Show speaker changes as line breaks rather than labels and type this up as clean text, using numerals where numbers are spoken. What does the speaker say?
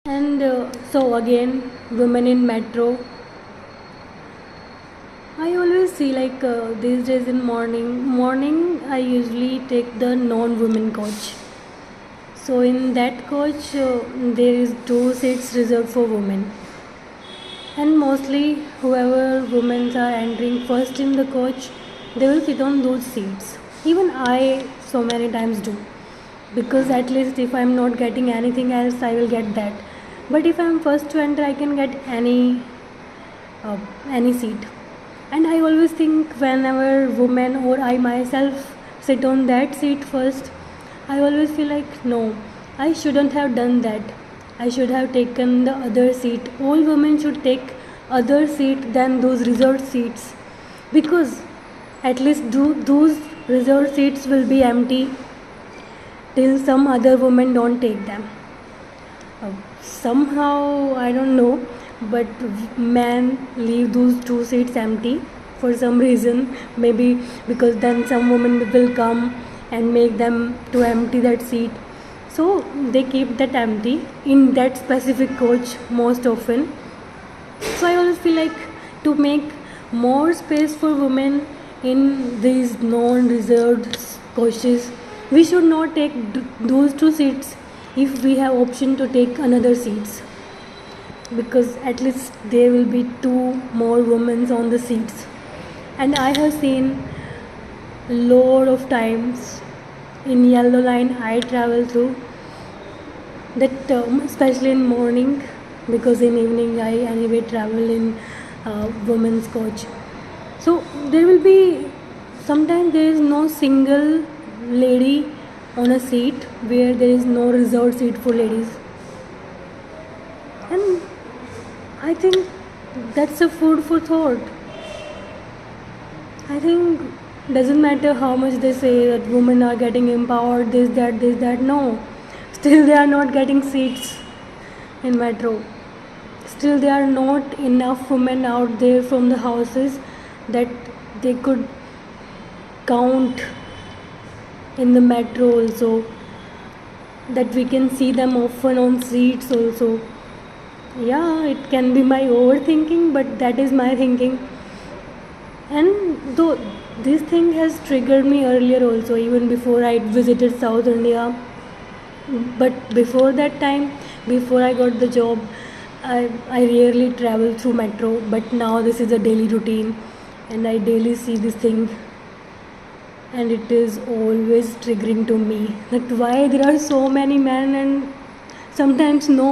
And so again, women in metro. I always see like these days in morning I usually take the non-women coach. So in that coach there is two seats reserved for women, and mostly whoever women are entering first in the coach, they will sit on those seats. Even I so many times do, because at least if I'm not getting anything else, I will get that. But if I'm first to enter, I can get uh, any seat. And I always think whenever women or I myself sit on that seat first, I always feel like no, I shouldn't have done that. I should have taken the other seat. All women should take other seat than those reserved seats, because at least those reserved seats will be empty till some other women don't take them. Somehow I don't know, but men leave those two seats empty for some reason. Maybe because then some women will come and make them to empty that seat, so they keep that empty in that specific coach most often. So I always feel like to make more space for women in these non-reserved coaches, we should not take those two seats if we have option to take another seats, because at least there will be two more women on the seats. And I have seen lot of times in yellow line I travel through that especially in morning, because in evening I anyway travel in women's coach. So there will be sometimes there is no single lady on a seat where there is no reserved seat for ladies. And I think that's a food for thought. I think doesn't matter how much they say that women are getting empowered, this that, no, still they are not getting seats in metro. Still there are not enough women out there from the houses that they could count in the metro also, that we can see them often on seats also. Yeah, it can be my overthinking, but that is my thinking. And though this thing has triggered me earlier also, even before I visited South India, but before that time, before I got the job, I rarely travel through metro, but now this is a daily routine and I daily see this thing, and it is always triggering to me that why there are so many men and sometimes no